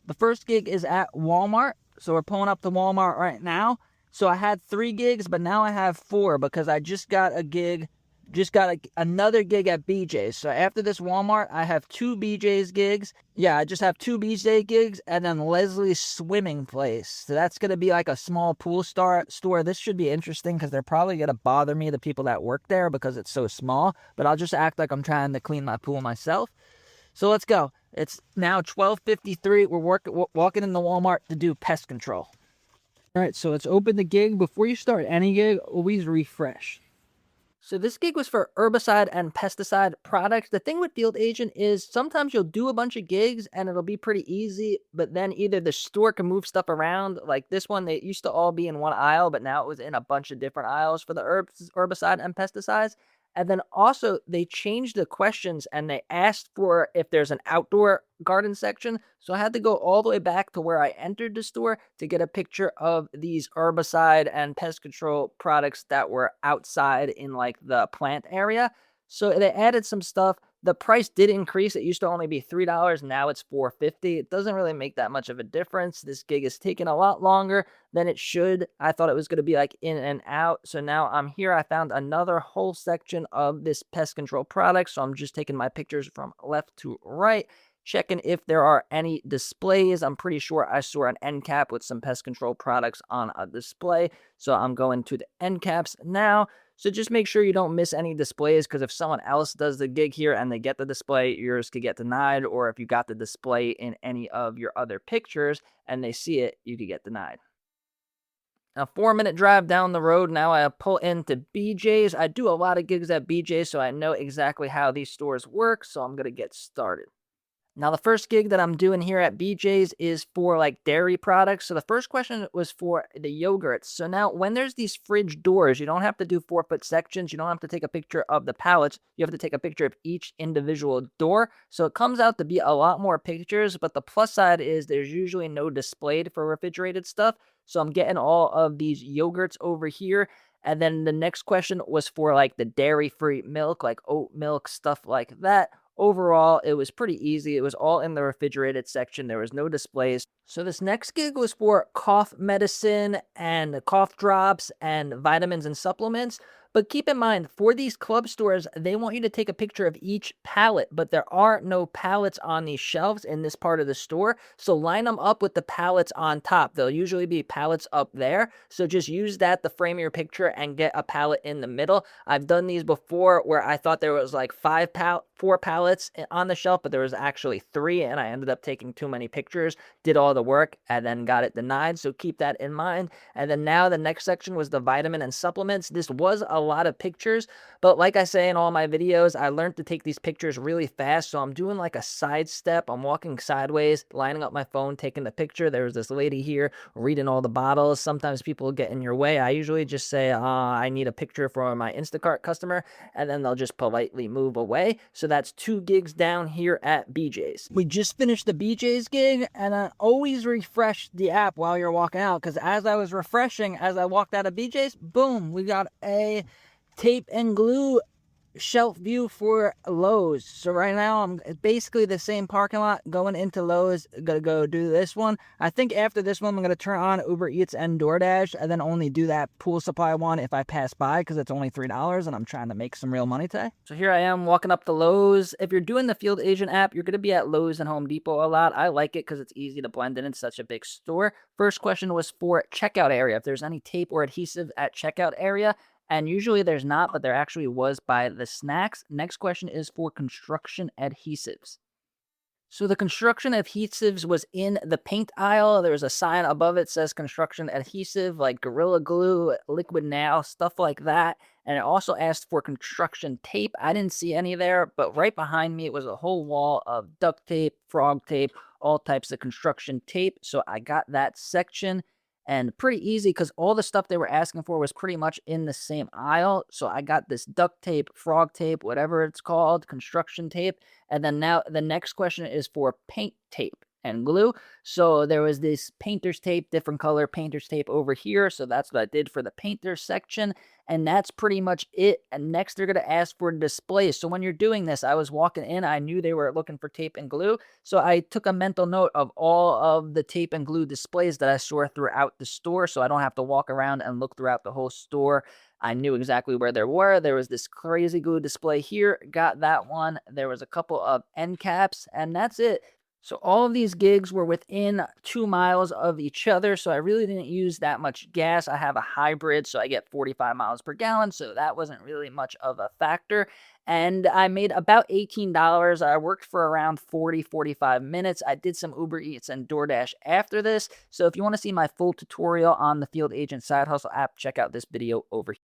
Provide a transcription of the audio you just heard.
The first gig is at Walmart. So we're pulling up to Walmart right now. So I had 3 gigs, but now I have 4 because I just got a gig, another gig at BJ's. So after this Walmart, I have 2 BJ's gigs. Yeah, I just have 2 BJ gigs and then Leslie's swimming place. So that's going to be like a small pool store. This should be interesting because they're probably going to bother me, the people that work there, because it's so small. But I'll just act like I'm trying to clean my pool myself. So let's go. It's now 12:53. We're walking in the Walmart to do pest control. All right, so let's open the gig. Before you start any gig, always refresh. So this gig was for herbicide and pesticide products. The thing with field agent is sometimes you'll do a bunch of gigs and it'll be pretty easy, but then either the store can move stuff around. Like this one, they used to all be in one aisle, but now it was in a bunch of different aisles for the herbicide and pesticides. And then also they changed the questions and they asked for if there's an outdoor garden section. So I had to go all the way back to where I entered the store to get a picture of these herbicide and pest control products that were outside in like the plant area. So they added some stuff. The price did increase. It used to only be $3. Now it's $4.50. It doesn't really make that much of a difference. This gig is taking a lot longer than it should. I thought it was going to be like in and out. So now I'm here. I found another whole section of this pest control product. So I'm just taking my pictures from left to right, checking if there are any displays. I'm pretty sure I saw an end cap with some pest control products on a display. So I'm going to the end caps now. So just make sure you don't miss any displays, because if someone else does the gig here and they get the display, yours could get denied. Or if you got the display in any of your other pictures and they see it, you could get denied. A 4-minute drive down the road, now I pull into BJ's. I do a lot of gigs at BJ's, so I know exactly how these stores work, so I'm going to get started. Now, the first gig that I'm doing here at BJ's is for like dairy products. So the first question was for the yogurts. So now when there's these fridge doors, you don't have to do 4-foot sections. You don't have to take a picture of the pallets. You have to take a picture of each individual door. So it comes out to be a lot more pictures, but the plus side is there's usually no displayed for refrigerated stuff. So I'm getting all of these yogurts over here. And then the next question was for like the dairy-free milk, like oat milk, stuff like that. Overall, it was pretty easy. It was all in the refrigerated section. There was no displays. So this next gig was for cough medicine and cough drops and vitamins and supplements. But keep in mind, for these club stores, they want you to take a picture of each pallet, but there are no pallets on these shelves in this part of the store. So line them up with the pallets on top. There'll usually be pallets up there. So just use that to frame your picture and get a pallet in the middle. I've done these before where I thought there was like 4 pallets on the shelf, but there was actually 3, and I ended up taking too many pictures, did all the work, and then got it denied. So keep that in mind. And then now the next section was the vitamin and supplements. This was a lot of pictures, but like I say in all my videos, I learned to take these pictures really fast. So I'm doing like a side step. I'm walking sideways, lining up my phone, taking the picture. There was this lady here reading all the bottles. Sometimes people get in your way. I usually just say, I need a picture for my Instacart customer, and then they'll just politely move away. So that's 2 gigs down here at BJ's. We just finished the BJ's gig, and I always refresh the app while you're walking out, because as I was refreshing, as I walked out of BJ's, boom, we got a tape and glue shelf view for Lowe's. So right now I'm basically the same parking lot going into Lowe's. Gonna go do this one. I think after this one I'm gonna turn on Uber Eats and DoorDash, and then only do that pool supply one if I pass by, because it's only $3 and I'm trying to make some real money today. So here I am walking up to Lowe's. If you're doing the Field Agent app, you're gonna be at Lowe's and Home Depot a lot. I like it because it's easy to blend in. It's such a big store. First question was for checkout area, if there's any tape or adhesive at checkout area. And usually there's not, but there actually was by the snacks. Next question is for construction adhesives. So the construction adhesives was in the paint aisle. There was a sign above it says construction adhesive, like Gorilla Glue, Liquid Nail, stuff like that. And it also asked for construction tape. I didn't see any there, but right behind me, it was a whole wall of duct tape, frog tape, all types of construction tape. So I got that section. And pretty easy because all the stuff they were asking for was pretty much in the same aisle. So I got this duct tape, frog tape, whatever it's called, construction tape. And then now the next question is for paint tape. and glue. So there was this painter's tape, different color painter's tape over here. So that's what I did for the painter section. And that's pretty much it. And next they're going to ask for displays. So when you're doing this, I was walking in, I knew they were looking for tape and glue. So I took a mental note of all of the tape and glue displays that I saw throughout the store. So I don't have to walk around and look throughout the whole store. I knew exactly where there were. There was this crazy glue display here. Got that one. There was a couple of end caps, and that's it. So all of these gigs were within 2 miles of each other, so I really didn't use that much gas. I have a hybrid, so I get 45 miles per gallon, so that wasn't really much of a factor. And I made about $18. I worked for around 45 minutes. I did some Uber Eats and DoorDash after this. So if you want to see my full tutorial on the Field Agent Side Hustle app, check out this video over here.